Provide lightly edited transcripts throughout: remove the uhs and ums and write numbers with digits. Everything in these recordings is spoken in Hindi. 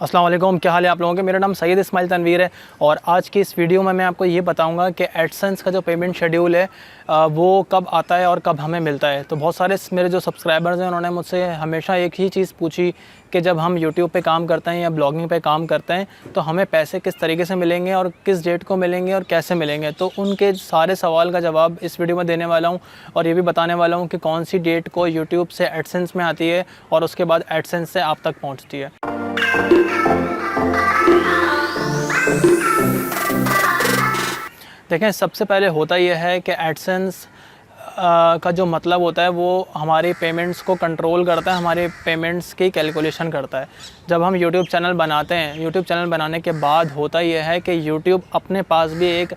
अस्सलाम वालेकुम, क्या हाल है आप लोगों के। मेरा नाम सैयद इस्माइल तनवीर है और आज की इस वीडियो में मैं आपको ये बताऊंगा कि एडसेंस का जो पेमेंट शेड्यूल है वो कब आता है और कब हमें मिलता है। तो बहुत सारे मेरे जो सब्सक्राइबर्स हैं उन्होंने मुझसे हमेशा एक ही चीज़ पूछी कि जब हम यूट्यूब पे काम करते हैं या ब्लॉगिंग पे काम करते हैं तो हमें पैसे किस तरीके से मिलेंगे और किस डेट को मिलेंगे और कैसे मिलेंगे। तो उनके सारे सवाल का जवाब इस वीडियो में देने वाला हूँ और ये भी बताने वाला हूँ कि कौन सी डेट को यूट्यूब से एडसेंस में आती है और उसके बाद एडसेंस से आप तक पहुँचती है। देखें, सबसे पहले होता यह है कि एडसेंस का जो मतलब होता है वो हमारी पेमेंट्स को कंट्रोल करता है, हमारे पेमेंट्स की कैलकुलेशन करता है। जब हम यूट्यूब चैनल बनाते हैं, यूट्यूब चैनल बनाने के बाद होता यह है कि यूट्यूब अपने पास भी एक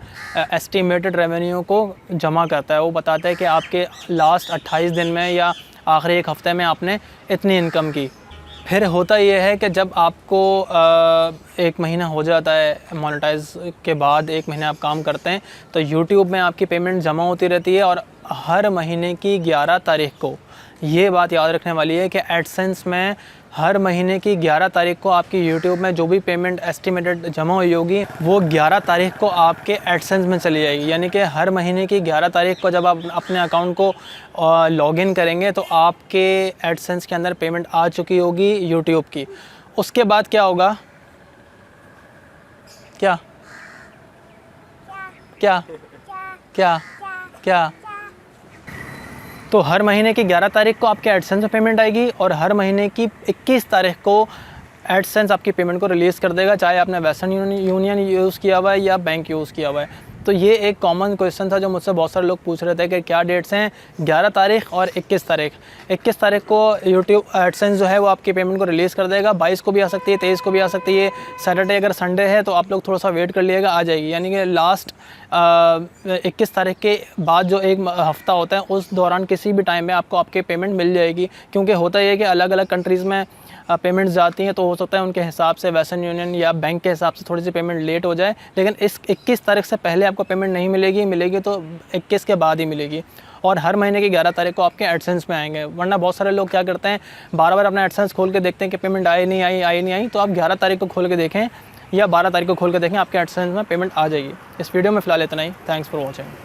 एस्टिमेटेड रेवेन्यू को जमा करता है। वो बताता है कि आपके लास्ट 28 दिन में या आखिरी एक हफ़्ते में आपने इतनी इनकम की। फिर होता यह है कि जब आपको एक महीना हो जाता है मोनेटाइज के बाद, एक महीना आप काम करते हैं तो यूट्यूब में आपकी पेमेंट जमा होती रहती है और हर महीने की 11 तारीख को, ये बात याद रखने वाली है कि एडसेंस में हर महीने की 11 तारीख को आपकी यूट्यूब में जो भी पेमेंट एस्टिमेटेड जमा हुई होगी वो 11 तारीख को आपके एडसेंस में चली जाएगी। यानी कि हर महीने की 11 तारीख को जब आप अपने अकाउंट को लॉगिन करेंगे तो आपके एडसेंस के अंदर पेमेंट आ चुकी होगी यूट्यूब की। उसके बाद क्या होगा? क्या क्या क्या क्या तो हर महीने की 11 तारीख को आपके एडसेंस में पेमेंट आएगी और हर महीने की 21 तारीख को एडसेंस आपकी पेमेंट को रिलीज़ कर देगा, चाहे आपने वेस्टर्न यूनियन यूज़ किया हुआ है या बैंक यूज़ किया हुआ है। तो ये एक कॉमन क्वेश्चन था जो मुझसे बहुत सारे लोग पूछ रहे थे कि क्या डेट्स हैं 11 तारीख और 21 तारीख। 21 तारीख को यूट्यूब एडसेंस जो है वो आपकी पेमेंट को रिलीज़ कर देगा। 22 को भी आ सकती है, 23 को भी आ सकती है। सैटरडे अगर संडे है तो आप लोग थोड़ा सा वेट कर लिएगा, आ जाएगी। यानी कि लास्ट 21 तारीख के बाद जो एक हफ़्ता होता है उस दौरान किसी भी टाइम में आपको आपके पेमेंट मिल जाएगी। क्योंकि होता ही है कि अलग अलग कंट्रीज़ में पेमेंट्स जाती हैं तो हो सकता है उनके हिसाब से वेस्टर्न यूनियन या बैंक के हिसाब से थोड़ी सी पेमेंट लेट हो जाए, लेकिन इस 21 तारीख से पहले आपको पेमेंट नहीं मिलेगी तो 21 के बाद ही मिलेगी। और हर महीने की 11 तारीख को आपके एडसेंस में आएंगे। वरना बहुत सारे लोग क्या करते हैं, बार बार अपना एडसेंस खोल के देखते हैं कि पेमेंट आई नहीं आई। तो आप 11 तारीख को खोल के देखें या 12 तारीख को खोल के देखें, आपके एडसेंस में पेमेंट आ जाएगी। इस वीडियो में फ़िलहाल इतना ही। Thanks for watching.